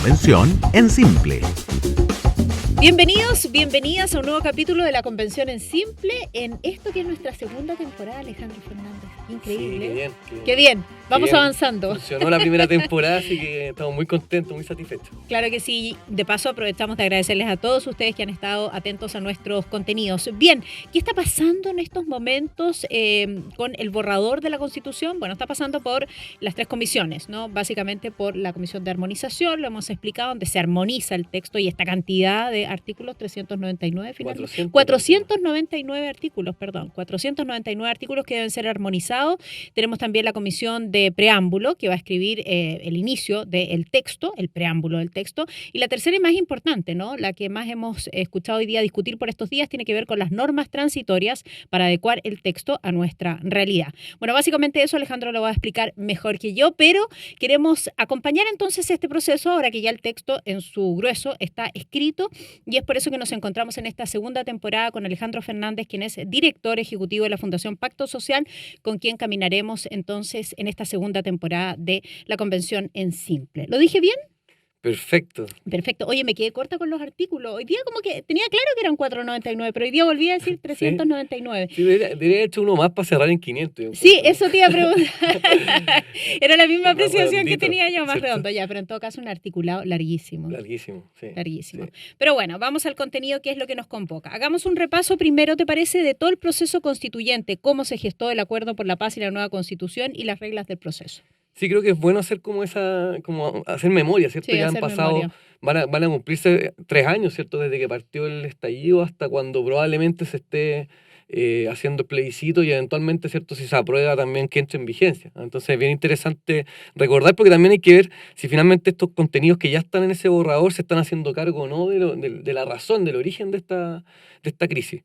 convención en Simple. Bienvenidos, bienvenidas a un nuevo capítulo de la Convención en Simple, en esto que es nuestra segunda temporada, Alejandro Fernández. Increíble. Sí, qué bien. Qué bien. Vamos Qué bien. avanzando. Funcionó la primera temporada, así que estamos muy contentos, muy satisfechos. Claro que sí. De paso, aprovechamos de agradecerles a todos ustedes que han estado atentos a nuestros contenidos. Bien, ¿qué está pasando en estos momentos con el borrador de la Constitución? Bueno, está pasando por las tres comisiones, ¿no? Básicamente por la Comisión de Armonización, lo hemos explicado, donde se armoniza el texto y esta cantidad de artículos, 399 finalmente. 499 artículos, perdón. 499 artículos que deben ser armonizados. Tenemos también la Comisión de Preámbulo, que va a escribir el inicio del texto, el preámbulo del texto. Y la tercera y más importante, ¿no? La que más hemos escuchado hoy día discutir por estos días, tiene que ver con las normas transitorias para adecuar el texto a nuestra realidad. Bueno, básicamente eso Alejandro lo va a explicar mejor que yo, pero queremos acompañar entonces este proceso ahora que ya el texto en su grueso está escrito, y es por eso que nos encontramos en esta segunda temporada con Alejandro Fernández, quien es director ejecutivo de la Fundación Pacto Social, con quien caminaremos entonces en esta segunda temporada de la Convención en Simple. ¿Lo dije bien? Perfecto. Perfecto. Oye, me quedé corta con los artículos. Hoy día como que tenía claro que eran 499, pero hoy día volví a decir 399. Sí, debería haber hecho uno más para cerrar en 500. Sí, eso te iba a preguntar. Era la misma apreciación que redondito, tenía yo, más ¿cierto? redondo ya, pero en todo caso un articulado larguísimo. Larguísimo, sí. Larguísimo. Sí. Pero bueno, vamos al contenido, que es lo que nos convoca. Hagamos un repaso primero, ¿te parece?, de todo el proceso constituyente, cómo se gestó el acuerdo por la paz y la nueva constitución y las reglas del proceso. Sí, creo que es bueno hacer como hacer memoria, ¿cierto? Sí, Ya han hacer pasado, memoria. van a cumplirse 3 años, ¿cierto? Desde que partió el estallido hasta cuando probablemente se esté haciendo el plebiscito y eventualmente, ¿cierto? Si se aprueba también que entre en vigencia. Entonces es bien interesante recordar, porque también hay que ver si finalmente estos contenidos que ya están en ese borrador se están haciendo cargo o no de la razón, del origen de esta crisis.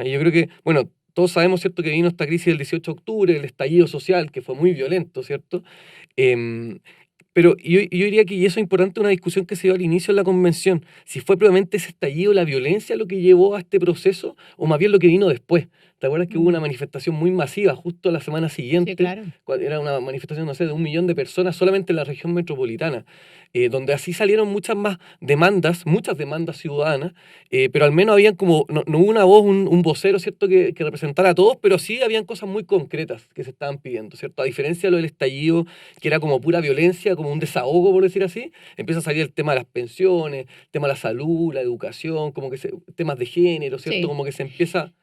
Y yo creo que, bueno, todos sabemos, ¿cierto?, que vino esta crisis del 18 de octubre, el estallido social, que fue muy violento, ¿cierto? Pero yo diría que, y eso es importante, una discusión que se dio al inicio de la convención, si fue probablemente ese estallido, la violencia, lo que llevó a este proceso, o más bien lo que vino después. ¿Te acuerdas que hubo una manifestación muy masiva justo la semana siguiente? Sí, claro. Era una manifestación, no sé, de 1 millón de personas solamente en la región metropolitana, donde así salieron muchas demandas ciudadanas, pero al menos habían como, no hubo una voz, un vocero, ¿cierto?, que representara a todos, pero sí habían cosas muy concretas que se estaban pidiendo, ¿cierto? A diferencia de lo del estallido, que era como pura violencia, como un desahogo, por decir así, empieza a salir el tema de las pensiones, el tema de la salud, la educación, temas de género, ¿cierto? Sí. Como que se empieza...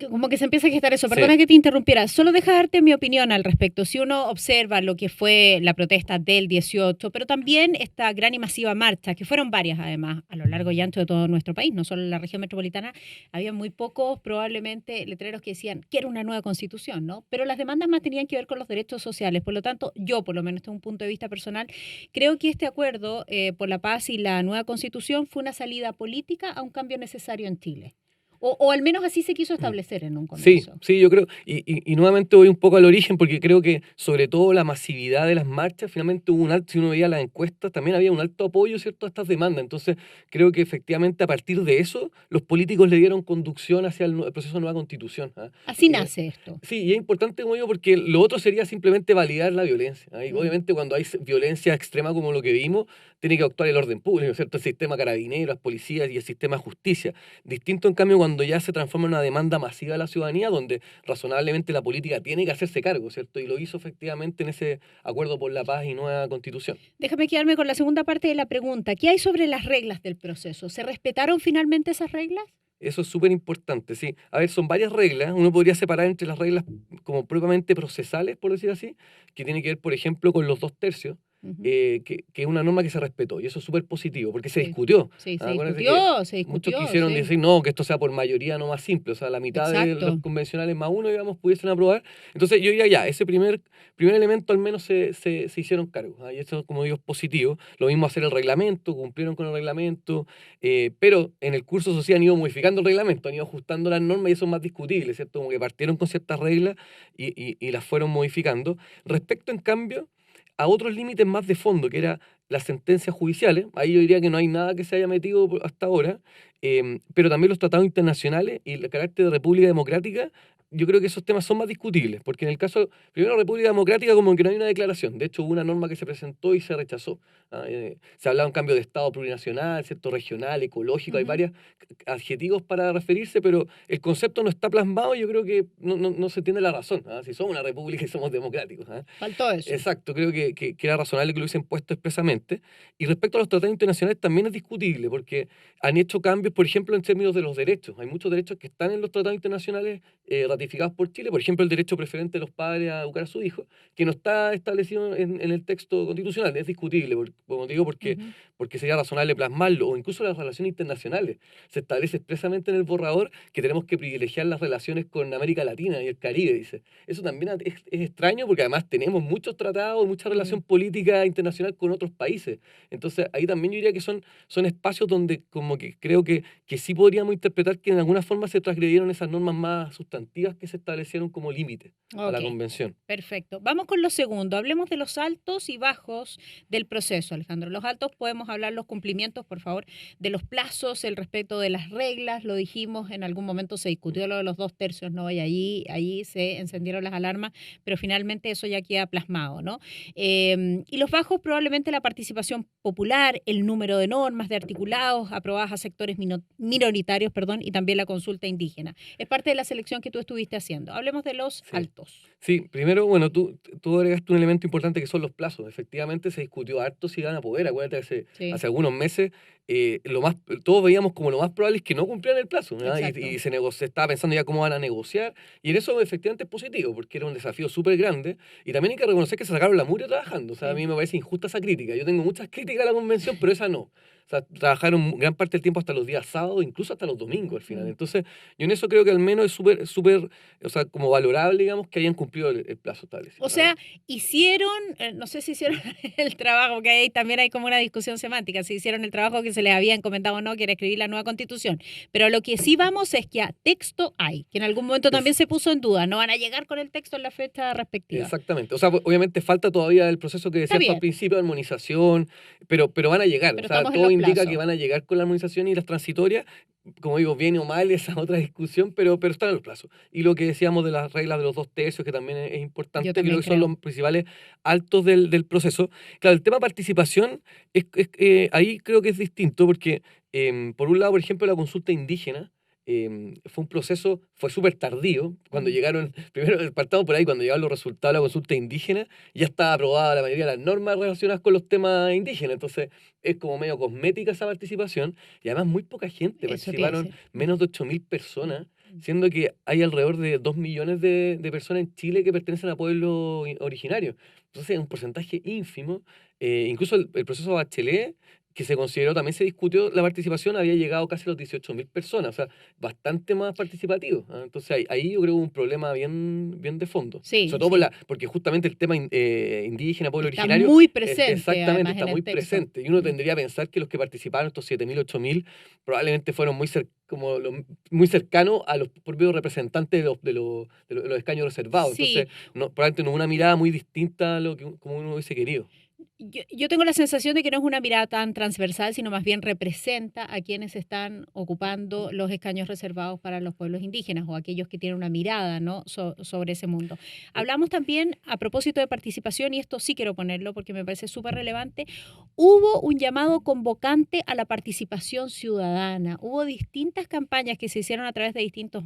Como que se empieza a gestar eso. Sí. Perdona que te interrumpiera. Solo deja darte mi opinión al respecto. Si uno observa lo que fue la protesta del 18, pero también esta gran y masiva marcha, que fueron varias además, a lo largo y ancho de todo nuestro país, no solo en la región metropolitana, había muy pocos probablemente letreros que decían quiero una nueva constitución, ¿no? Pero las demandas más tenían que ver con los derechos sociales. Por lo tanto, yo, por lo menos desde un punto de vista personal, creo que este acuerdo por la paz y la nueva constitución fue una salida política a un cambio necesario en Chile. O al menos así se quiso establecer en un comienzo. Sí, yo creo, y nuevamente voy un poco al origen, porque creo que sobre todo la masividad de las marchas, finalmente hubo un alto, si uno veía las encuestas, también había un alto apoyo, ¿cierto?, a estas demandas. Entonces creo que efectivamente a partir de eso, los políticos le dieron conducción hacia el proceso de nueva constitución. Así nace esto. Sí, y es importante, como digo, porque lo otro sería simplemente validar la violencia. Y obviamente cuando hay violencia extrema como lo que vimos, tiene que actuar el orden público, ¿cierto? El sistema carabineros, las policías y el sistema de justicia. Distinto, en cambio, cuando ya se transforma en una demanda masiva de la ciudadanía, donde razonablemente la política tiene que hacerse cargo, ¿cierto? Y lo hizo efectivamente en ese acuerdo por la paz y nueva constitución. Déjame quedarme con la segunda parte de la pregunta. ¿Qué hay sobre las reglas del proceso? ¿Se respetaron finalmente esas reglas? Eso es súper importante, sí. A ver, son varias reglas. Uno podría separar entre las reglas como propiamente procesales, por decir así, que tiene que ver, por ejemplo, con los 2/3, que es una norma que se respetó. Y eso es súper positivo, porque se discutió. Sí, se Acuérdense discutió. muchos quisieron Sí. decir, no, que esto sea por mayoría no más simple. O sea, la mitad de Exacto. los convencionales más uno, digamos, pudiesen aprobar. Entonces, yo diría ya, ese primer elemento al menos se hicieron cargo. Y eso, como digo, es positivo. Lo mismo hacer el reglamento, cumplieron con el reglamento. Pero en el curso social han ido modificando el reglamento, han ido ajustando las normas y eso es más discutible, ¿cierto? Como que partieron con ciertas reglas y las fueron modificando. Respecto, en cambio, a otros límites más de fondo, que era las sentencias judiciales, ahí yo diría que no hay nada que se haya metido hasta ahora, pero también los tratados internacionales y el carácter de república democrática yo creo que esos temas son más discutibles, porque en el caso, primero, República Democrática como que no hay una declaración, de hecho hubo una norma que se presentó y se rechazó. Se hablaba de un cambio de Estado plurinacional, ¿cierto? Regional, ecológico, hay Ujú. varios adjetivos para referirse, pero el concepto no está plasmado y yo creo que no se tiene la razón, si somos una república y somos democráticos. Faltó eso. Exacto, creo que era razonable que lo hubiesen puesto expresamente. Y respecto a los tratados internacionales también es discutible, porque han hecho cambios, por ejemplo, en términos de los derechos. Hay muchos derechos que están en los tratados internacionales ratificados por Chile, por ejemplo, el derecho preferente de los padres a educar a su hijo, que no está establecido en el texto constitucional. Es discutible, como digo, Ujú. porque sería razonable plasmarlo, o incluso las relaciones internacionales. Se establece expresamente en el borrador que tenemos que privilegiar las relaciones con América Latina y el Caribe, dice. Eso también es extraño porque además tenemos muchos tratados, mucha Mm. relación política internacional con otros países. Entonces ahí también yo diría que son espacios donde como que creo que sí podríamos interpretar que en alguna forma se transgredieron esas normas más sustantivas que se establecieron como límite a Ok. la convención. Perfecto. Vamos con lo segundo. Hablemos de los altos y bajos del proceso, Alejandro. Los altos podemos hablar los cumplimientos, por favor, de los plazos, el respeto de las reglas. Lo dijimos, en algún momento se discutió lo de los 2 tercios, ¿no? Y allí se encendieron las alarmas, pero finalmente eso ya queda plasmado, ¿no? Y los bajos, probablemente la participación popular, el número de normas, de articulados aprobadas a sectores minoritarios, perdón, y también la consulta indígena. Es parte de la selección que tú estuviste haciendo. Hablemos de los Sí. altos. Sí, primero, bueno, tú agregaste un elemento importante que son los plazos. Efectivamente, se discutió harto si iban a poder. Acuérdate, Sí, hace algunos meses, todos veíamos como lo más probable es que no cumplieran el plazo, ¿verdad? exacto. Y se estaba pensando ya cómo van a negociar. Y en eso, efectivamente, es positivo, porque era un desafío súper grande. Y también hay que reconocer que se sacaron la mugre trabajando. O sea, a Sí. mí me parece injusta esa crítica. Yo tengo muchas críticas a la convención, pero esa no. O sea, trabajaron gran parte del tiempo hasta los días sábados, incluso hasta los domingos al final. Mm. Entonces, yo en eso creo que al menos es súper, o sea, como valorable, digamos, que hayan cumplido el plazo establecido. O sea, hicieron, no sé si hicieron el trabajo, que ahí también hay como una discusión semántica, si hicieron el trabajo que se les había encomendado o no, que era escribir la nueva constitución. Pero lo que sí vamos es que a texto hay, que en algún momento también Es, se puso en duda, no van a llegar con el texto en la fecha respectiva. Exactamente. O sea, obviamente falta todavía el proceso que Está decías tú al bien, principio de armonización, pero van a llegar. O pero sea, estamos en todo los indica que plazos. van a llegar con la armonización y las transitorias. Como digo, bien o mal esa otra discusión, pero están en los plazos. Y lo que decíamos de las reglas de los 2 tercios, que también es Yo importante, creo también que son creo. los principales altos del proceso. Claro, el tema participación, ahí creo que es distinto, porque por un lado, por ejemplo, la consulta indígena, fue un proceso, fue súper tardío, cuando Mm. llegaron, primero partamos por ahí, cuando llegaron los resultados de la consulta indígena, ya estaba aprobada la mayoría de las normas relacionadas con los temas indígenas, entonces es como medio cosmética esa participación, y además muy poca gente, Eso te iba a participaron decir. menos de 8.000 personas, Mm. siendo que hay alrededor de 2 millones de personas en Chile que pertenecen a pueblos originarios. Entonces es un porcentaje ínfimo. Incluso el proceso Bachelet, que se consideró, también se discutió, la participación había llegado casi a los 18.000 personas, o sea, bastante más participativo. Entonces ahí yo creo que hubo un problema bien de fondo. Sí, Sobre todo sí. porque justamente el tema indígena, pueblo Está originario, muy presente exactamente, además está en el muy texto. presente. Y uno Mm. tendría a pensar que los que participaron, estos 7.000 8.000 probablemente fueron muy cercanos a los propios representantes de los escaños reservados. Sí, Entonces, probablemente no hubo una mirada muy distinta a lo que como uno hubiese querido. yo tengo la sensación de que no es una mirada tan transversal, sino más bien representa a quienes están ocupando los escaños reservados para los pueblos indígenas o aquellos que tienen una mirada, ¿no? Sobre ese mundo. Eh, Hablamos también a propósito de participación, y esto sí quiero ponerlo porque me parece súper relevante. Hubo un llamado convocante a la participación ciudadana. Hubo distintas campañas que se hicieron a través de distintos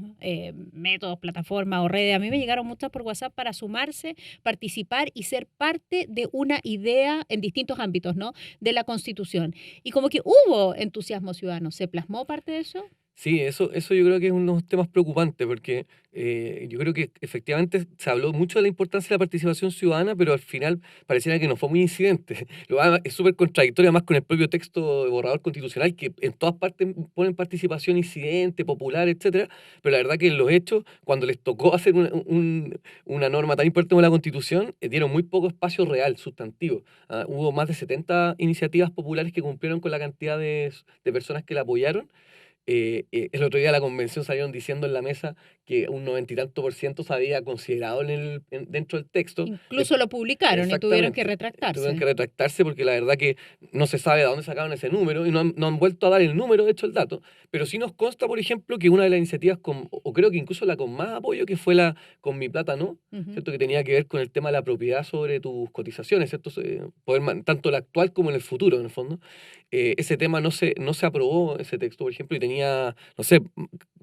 métodos, plataformas o redes. A mí me llegaron muchas por WhatsApp para sumarse, participar y ser parte de una idea en distintos ámbitos, ¿no? De la Constitución. Y como que hubo entusiasmo ciudadano. ¿Se plasmó parte de eso? Sí, eso yo creo que es uno de los temas preocupantes, porque yo creo que efectivamente se habló mucho de la importancia de la participación ciudadana, pero al final pareciera que no fue muy incidente. Es súper contradictorio además con el propio texto de borrador constitucional, que en todas partes ponen participación incidente, popular, etcétera, pero la verdad que en los hechos, cuando les tocó hacer una norma tan importante como la Constitución, dieron muy poco espacio real, sustantivo. Hubo más de 70 iniciativas populares que cumplieron con la cantidad de personas que la apoyaron, El otro día la convención salieron diciendo en la mesa que un 90 y tanto% se había considerado dentro del texto. Incluso lo publicaron y tuvieron que Exactamente. Tuvieron que retractarse. retractarse porque la verdad que no se sabe de dónde sacaron ese número y no han vuelto a dar el número, de hecho, el dato. Pero sí nos consta, por ejemplo, que una de las iniciativas, o creo que incluso la con más apoyo, que fue la con Mi Plata No, Ujú. ¿cierto? Que tenía que ver con el tema de la propiedad sobre tus cotizaciones, ¿cierto? Tanto la actual como en el futuro, en el fondo. Ese tema no se aprobó, ese texto, por ejemplo, y tenía, no sé,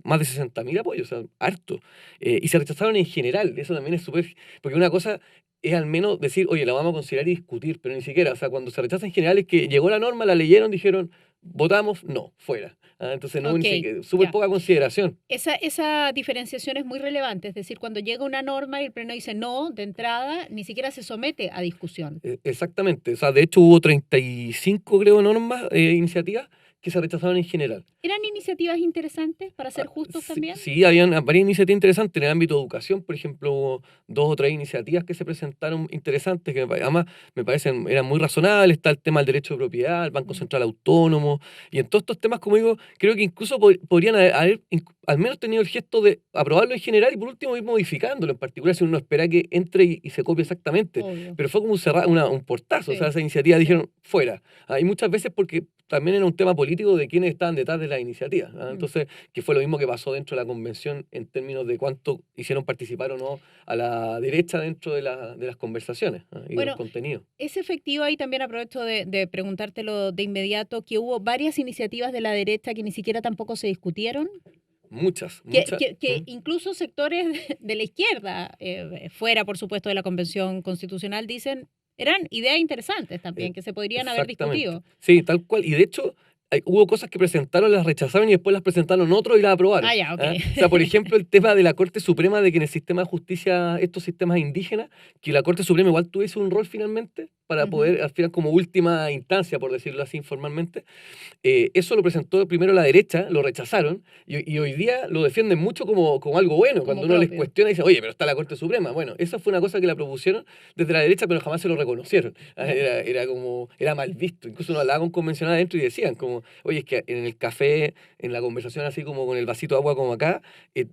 más de 60.000 apoyos, o sea, harto. Y se rechazaron en general, eso también es súper, porque una cosa es al menos decir, oye, la vamos a considerar y discutir, pero ni siquiera, o sea, cuando se rechaza en general es que llegó la norma, la leyeron, dijeron, votamos, no, fuera. Entonces no hubo Ok, ni siquiera, súper ya. poca consideración. Esa diferenciación es muy relevante, es decir, cuando llega una norma y el Pleno dice no, de entrada, ni siquiera se somete a discusión. Exactamente, o sea, de hecho hubo 35, creo, normas, iniciativas que se rechazaron en general. ¿Eran iniciativas interesantes para ser justos Sí, también? sí, habían varias iniciativas interesantes en el ámbito de educación, por ejemplo, hubo 2 o 3 iniciativas que se presentaron interesantes, que además me parecen, eran muy razonables. Está el tema del derecho de propiedad, el Banco Mm. Central Autónomo, y en todos estos temas, como digo, creo que incluso podrían haber al menos tenido el gesto de aprobarlo en general y por último ir modificándolo, en particular si uno espera que entre y se copie exactamente. Obvio, Pero fue como un portazo, o sea, sí, esa iniciativa sí. dijeron fuera. Y muchas veces porque también era un tema político de quiénes estaban detrás de la iniciativa. Mm. Entonces, que fue lo mismo que pasó dentro de la convención en términos de cuánto hicieron participar o no a la derecha dentro de las conversaciones, y de los Bueno, contenidos. es efectivo, ahí también aprovecho de preguntártelo de inmediato, que hubo varias iniciativas de la derecha que ni siquiera tampoco se discutieron, Muchas, que, muchas. que, que incluso sectores de la izquierda, fuera por supuesto de la Convención Constitucional, dicen, eran ideas interesantes también, que se podrían haber Exactamente. discutido. Sí, tal cual. Y de hecho, hubo cosas que presentaron, las rechazaron y después las presentaron otros y las Ah, aprobaron. ya, ok. O sea, por ejemplo, el tema de la Corte Suprema, de que en el sistema de justicia, estos sistemas indígenas, que la Corte Suprema igual tuviese un rol finalmente para Ujú. poder, al final, como última instancia, por decirlo así informalmente. Eso lo presentó primero la derecha, lo rechazaron, y hoy día lo defienden mucho como algo bueno. Como Cuando uno les propio. cuestiona, dice, oye, pero está la Corte Suprema. Bueno, esa fue una cosa que la propusieron desde la derecha, pero jamás se lo reconocieron. Ya. Era mal visto. Incluso uno hablaba con convencionales adentro y decían, como, oye, es que en el café, en la conversación así como con el vasito de agua como acá,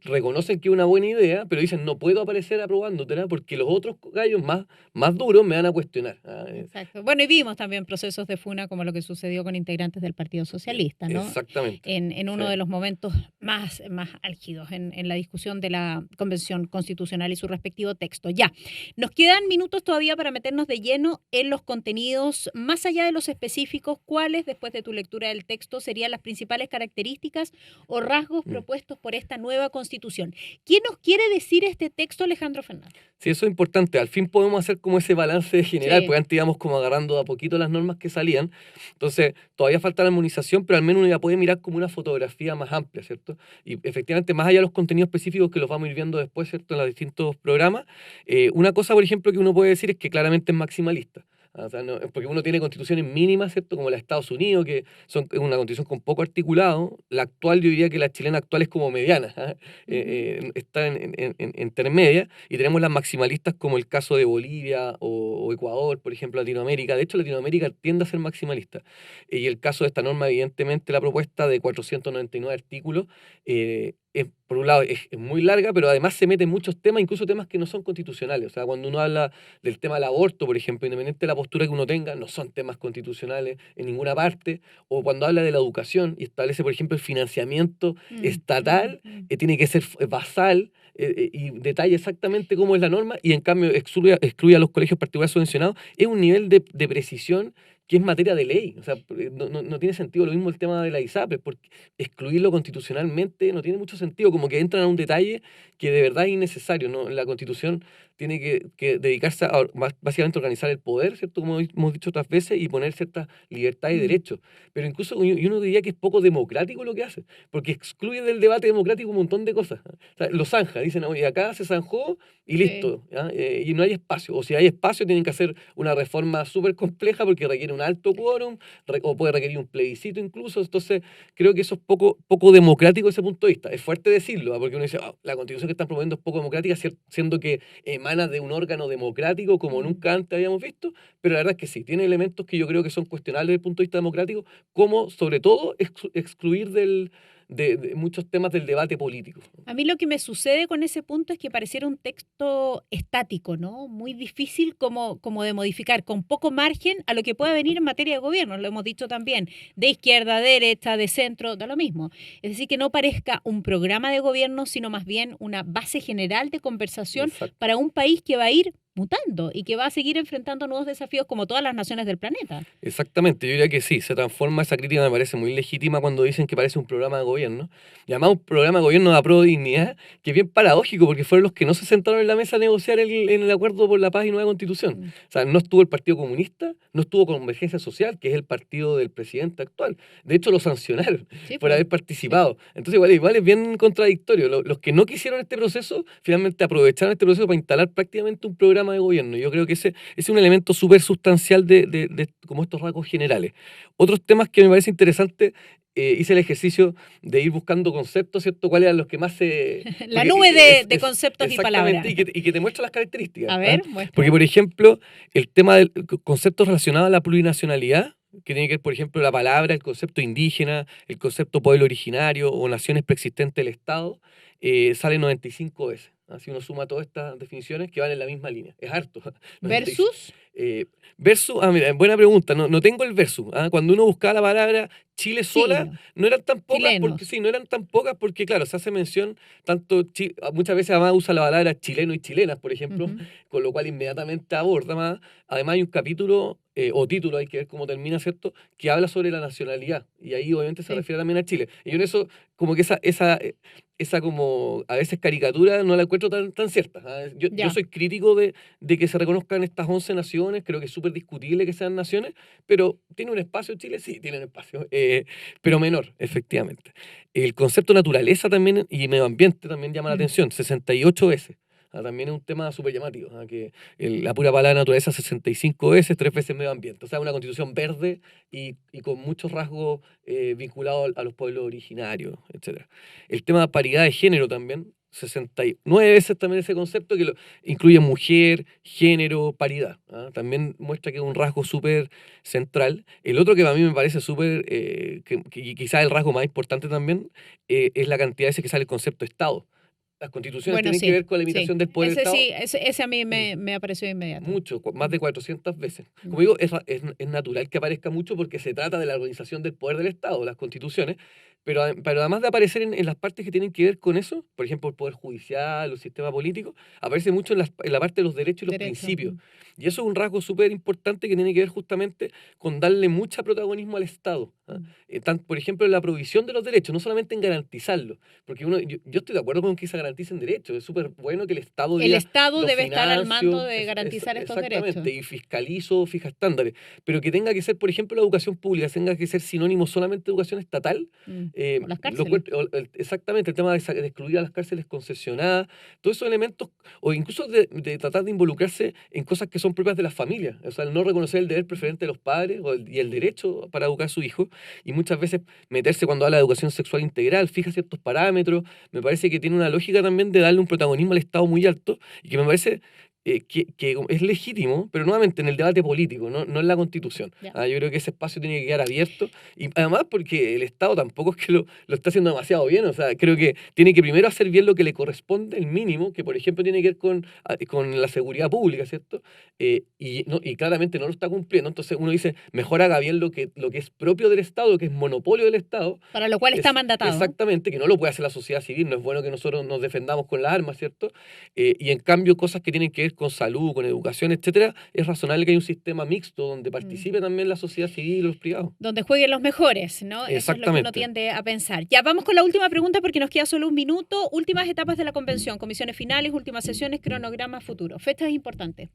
reconocen que es una buena idea, pero dicen, no puedo aparecer aprobándotela porque los otros gallos más duros me van a cuestionar. Exacto. Bueno, y vimos también procesos de funa como lo que sucedió con integrantes del Partido Socialista, ¿no? Exactamente. En Sí. uno de los momentos más álgidos en la discusión de la Convención Constitucional y su respectivo texto. Ya, nos quedan minutos todavía para meternos de lleno en los contenidos, más allá de los específicos, ¿cuáles, después de tu lectura del texto, serían las principales características o rasgos Mm. propuestos por esta nueva Constitución? ¿Qué nos quiere decir este texto, Alejandro Fernández? Sí, eso es importante. Al fin podemos hacer como ese balance general, Sí. porque antes íbamos como agarrando de a poquito las normas que salían. Entonces, todavía falta la armonización, pero al menos uno ya puede mirar como una fotografía más amplia, ¿cierto? Y efectivamente, más allá de los contenidos específicos que los vamos a ir viendo después, ¿cierto? En los distintos programas, una cosa, por ejemplo, que uno puede decir es que claramente es maximalista. O sea, porque uno tiene constituciones mínimas, ¿cierto? Como la de Estados Unidos, que son una constitución con poco articulado. La actual, yo diría que la chilena actual es como mediana, está en intermedia. Y tenemos las maximalistas como el caso de Bolivia o Ecuador, por ejemplo, Latinoamérica. De hecho, Latinoamérica tiende a ser maximalista. Y el caso de esta norma, evidentemente, la propuesta de 499 artículos, por un lado, es muy larga, pero además se mete en muchos temas, incluso temas que no son constitucionales. O sea, cuando uno habla del tema del aborto, por ejemplo, independiente de la postura que uno tenga, no son temas constitucionales en ninguna parte. O cuando habla de la educación y establece, por ejemplo, el financiamiento estatal, tiene que ser basal, y detalla exactamente cómo es la norma, y en cambio excluye a los colegios particulares subvencionados. Es un nivel de precisión que es materia de ley. O sea, no tiene sentido. Lo mismo el tema de la ISAPRES, porque excluirlo constitucionalmente no tiene mucho sentido, como que entran a un detalle que de verdad es innecesario, ¿no? La Constitución tiene que dedicarse a básicamente organizar el poder, ¿cierto? Como hemos dicho otras veces, y poner ciertas libertades y Mm. derechos. Pero incluso y uno diría que es poco democrático lo que hace, porque excluye del debate democrático un montón de cosas. O sea, lo zanja, dicen, oye, acá se zanjó y Sí. listo, ¿ya? Y no hay espacio. O si hay espacio, tienen que hacer una reforma súper compleja porque requiere un alto quórum, o puede requerir un plebiscito incluso. Entonces, creo que eso es poco democrático desde ese punto de vista. Es fuerte decirlo, porque uno dice, la constitución que están promoviendo es poco democrática, siendo que emana de un órgano democrático como Mm. nunca antes habíamos visto, pero la verdad es que sí, tiene elementos que yo creo que son cuestionables desde el punto de vista democrático, como sobre todo excluir de muchos temas del debate político. A mí lo que me sucede con ese punto es que pareciera un texto estático, ¿no? Muy difícil como de modificar, con poco margen a lo que pueda venir en materia de gobierno, lo hemos dicho también, de izquierda, de derecha, de centro, da lo mismo. Es decir, que no parezca un programa de gobierno, sino más bien una base general de conversación Exacto. para un país que va a ir mutando y que va a seguir enfrentando nuevos desafíos como todas las naciones del planeta. Exactamente, yo diría que sí, se transforma esa crítica, me parece muy legítima cuando dicen que parece un programa de gobierno. Y además un programa de gobierno de apruebo de dignidad, que es bien paradójico, porque fueron los que no se sentaron en la mesa a negociar en el acuerdo por la paz y nueva constitución. Mm. O sea, no estuvo el Partido Comunista, no estuvo Convergencia Social, que es el partido del presidente actual. De hecho, lo sancionaron Sí, por pues, haber sí. participado. Entonces, igual es bien contradictorio. Los que no quisieron este proceso, finalmente aprovecharon este proceso para instalar prácticamente un programa de gobierno. Yo creo que ese es un elemento súper sustancial de como estos rasgos generales. Otros temas que me parece interesante, hice el ejercicio de ir buscando conceptos, ¿cierto? ¿Cuáles eran los que más se...? La Porque nube de conceptos y palabras. exactamente, y que te muestra las características. A ¿Ah? ver, muestra. Porque, por ejemplo, el tema del conceptos relacionados a la plurinacionalidad, que tiene que ver, por ejemplo, la palabra, el concepto indígena, el concepto pueblo originario o naciones preexistentes del Estado, sale 95 veces. Así uno suma todas estas definiciones que van en la misma línea. Es harto. 95. Versus, Versus, mira, buena pregunta, no tengo el versus. Cuando uno buscaba la palabra Chile sola, chileno, no eran tan pocas, porque chilenos. sí, no eran tan pocas porque, claro, se hace mención, muchas veces además usa la palabra chileno y chilenas, por ejemplo, Ujú. con lo cual inmediatamente aborda más. Además hay un capítulo, o título, hay que ver cómo termina, ¿cierto?, que habla sobre la nacionalidad, y ahí obviamente se Sí. refiere también a Chile. Y yo en eso, como que esa como a veces caricatura no la encuentro tan cierta. Yo Ya. soy crítico de que se reconozcan estas 11 naciones, creo que es súper discutible que sean naciones, pero ¿tiene un espacio Chile? Sí, tiene un espacio, pero menor, efectivamente. El concepto naturaleza también y medio ambiente también llama la Mm. atención, 68 veces. También es un tema súper llamativo, que la pura palabra naturaleza 65 veces, 3 veces medio ambiente. O sea, una constitución verde y con muchos rasgos vinculados a los pueblos originarios, etcétera. El tema de paridad de género también, 69 veces también ese concepto que incluye mujer, género, paridad. También muestra que es un rasgo súper central. El otro que a mí me parece súper, que quizás el rasgo más importante también, es la cantidad de veces que sale el concepto de Estado. Las constituciones Bueno, tienen que sí, ver con la sí. limitación del poder del Ese Estado. sí, ese a mí Mm. me apareció de inmediato. Mucho, más Mm. de 400 veces. Mm. Como digo, es natural que aparezca mucho porque se trata de la organización del poder del Estado, las constituciones, pero además de aparecer en las partes que tienen que ver con eso, por ejemplo, el poder judicial, el sistema político, aparece mucho en la parte de los derechos y los Derecho. principios. Mm. Y eso es un rasgo súper importante que tiene que ver justamente con darle mucho protagonismo al Estado. Mm. Por ejemplo, en la provisión de los derechos, no solamente en garantizarlos, porque yo estoy de acuerdo con que se garanticen derechos, es súper bueno que el Estado El diga, Estado los debe estar al mando financio, de garantizar estos derechos. exactamente, y fiscalizo, fija estándares, pero que tenga que ser, por ejemplo, la educación pública, tenga que ser sinónimo solamente de educación estatal. Mm. O las Lo cárceles. exactamente, el tema de excluir a las cárceles concesionadas, todos esos elementos, o incluso de tratar de involucrarse en cosas que son propias de las familias, o sea, el no reconocer el deber preferente de los padres y el derecho para educar a su hijo, y muchas veces meterse cuando habla de educación sexual integral, fija ciertos parámetros, me parece que tiene una lógica también de darle un protagonismo al Estado muy alto, y que me parece que es legítimo, pero nuevamente en el debate político, no en la Constitución. Ya. Yo creo que ese espacio tiene que quedar abierto, y además porque el Estado tampoco es que lo está haciendo demasiado bien, o sea, creo que tiene que primero hacer bien lo que le corresponde, el mínimo, que por ejemplo tiene que ver con la seguridad pública, ¿cierto? Y claramente no lo está cumpliendo, entonces uno dice, mejor haga bien lo que es propio del Estado, lo que es monopolio del Estado. Para lo cual está mandatado. Exactamente, que no lo puede hacer la sociedad civil, no es bueno que nosotros nos defendamos con las armas, ¿cierto? Y en cambio cosas que tienen que ver con salud, con educación, etcétera, es razonable que haya un sistema mixto donde participe también la sociedad civil y los privados. Donde jueguen los mejores, ¿no? Eso es lo que uno tiende a pensar. Ya, vamos con la última pregunta porque nos queda solo un minuto. Últimas etapas de la convención, comisiones finales, últimas sesiones, cronograma futuro. Fechas importantes.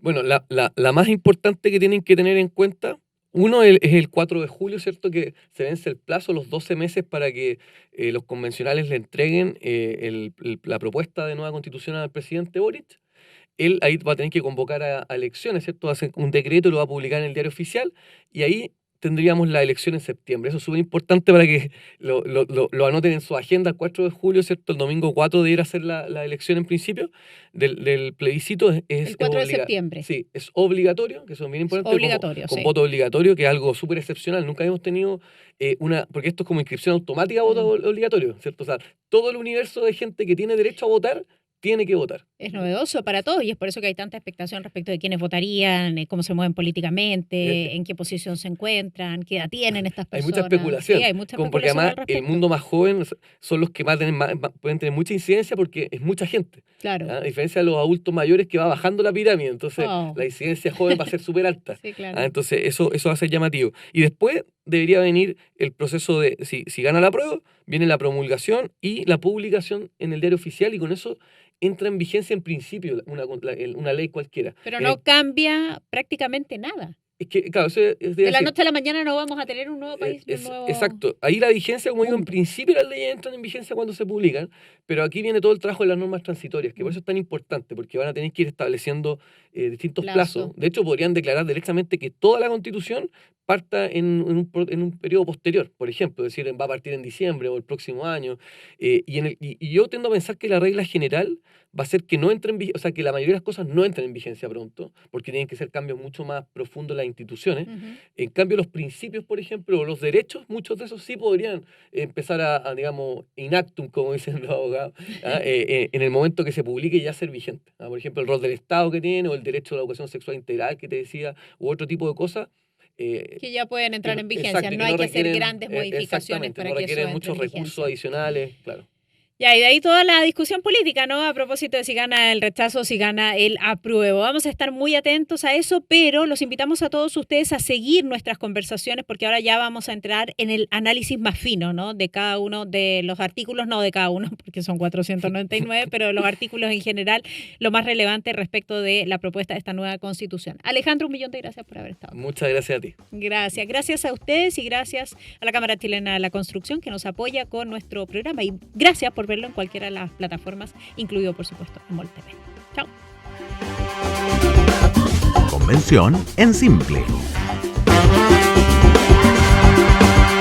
Bueno, la más importante que tienen que tener en cuenta, uno es el 4 de julio, ¿cierto? Que se vence el plazo, los 12 meses para que los convencionales le entreguen la propuesta de nueva constitución al presidente Boric. Él ahí va a tener que convocar a elecciones, ¿cierto? Va a hacer un decreto, lo va a publicar en el diario oficial y ahí tendríamos la elección en septiembre. Eso es súper importante para que lo anoten en su agenda. El 4 de julio, ¿cierto? El domingo 4 debería ser la elección en principio del plebiscito. El 4 de septiembre. Sí, es obligatorio, que eso es bien importante. Obligatorio, con sí. voto obligatorio, que es algo súper excepcional. Nunca habíamos tenido porque esto es como inscripción automática a voto obligatorio, ¿cierto? O sea, todo el universo de gente que tiene derecho a votar tiene que votar. Es novedoso para todos y es por eso que hay tanta expectación respecto de quiénes votarían, cómo se mueven políticamente, en qué posición se encuentran, qué edad tienen estas Hay personas. mucha especulación. Sí, hay mucha porque especulación además al respecto. el mundo más joven son los que pueden tener mucha incidencia porque es mucha gente. Claro. A diferencia de los adultos mayores que va bajando la pirámide, entonces la incidencia joven va a ser súper alta. Sí, claro. Entonces eso va a ser llamativo. Y después debería venir el proceso de, si gana la prueba, viene la promulgación y la publicación en el diario oficial, y con eso entra en vigencia en principio una ley cualquiera. Pero no cambia prácticamente nada. Es que, claro, de la noche a la mañana no vamos a tener un nuevo país. Exacto. Ahí la vigencia, como digo, en principio las leyes entran en vigencia cuando se publican, pero aquí viene todo el trabajo de las normas transitorias, que por eso es tan importante, porque van a tener que ir estableciendo distintos plazos. De hecho, podrían declarar directamente que toda la Constitución parta en un periodo posterior, por ejemplo, es decir, va a partir en diciembre o el próximo año. Y yo tiendo a pensar que la regla general va a ser que no entren, o sea, que la mayoría de las cosas no entren en vigencia pronto, porque tienen que ser cambios mucho más profundos en las instituciones. En cambio, los principios, por ejemplo, o los derechos, muchos de esos sí podrían empezar a digamos, in actum, como dicen los abogados, en el momento que se publique ya ser vigente. Por ejemplo, el rol del Estado que tiene, o el derecho a la educación sexual integral que te decía, u otro tipo de cosas. Que ya pueden entrar en vigencia, exacto, no hay que hacer grandes modificaciones para que eso requieren muchos recursos adicionales, claro. Ya, y de ahí toda la discusión política, ¿no? A propósito de si gana el rechazo, si gana el apruebo. Vamos a estar muy atentos a eso, pero los invitamos a todos ustedes a seguir nuestras conversaciones, porque ahora ya vamos a entrar en el análisis más fino, ¿no? De cada uno de los artículos, no de cada uno, porque son 499, pero de los artículos en general, lo más relevante respecto de la propuesta de esta nueva Constitución. Alejandro, un millón de gracias por haber estado. Muchas gracias a ti. Gracias. Gracias a ustedes y gracias a la Cámara Chilena de la Construcción, que nos apoya con nuestro programa. Y gracias por verlo en cualquiera de las plataformas, incluido por supuesto en MOL TV. Chao. Convención en Simple.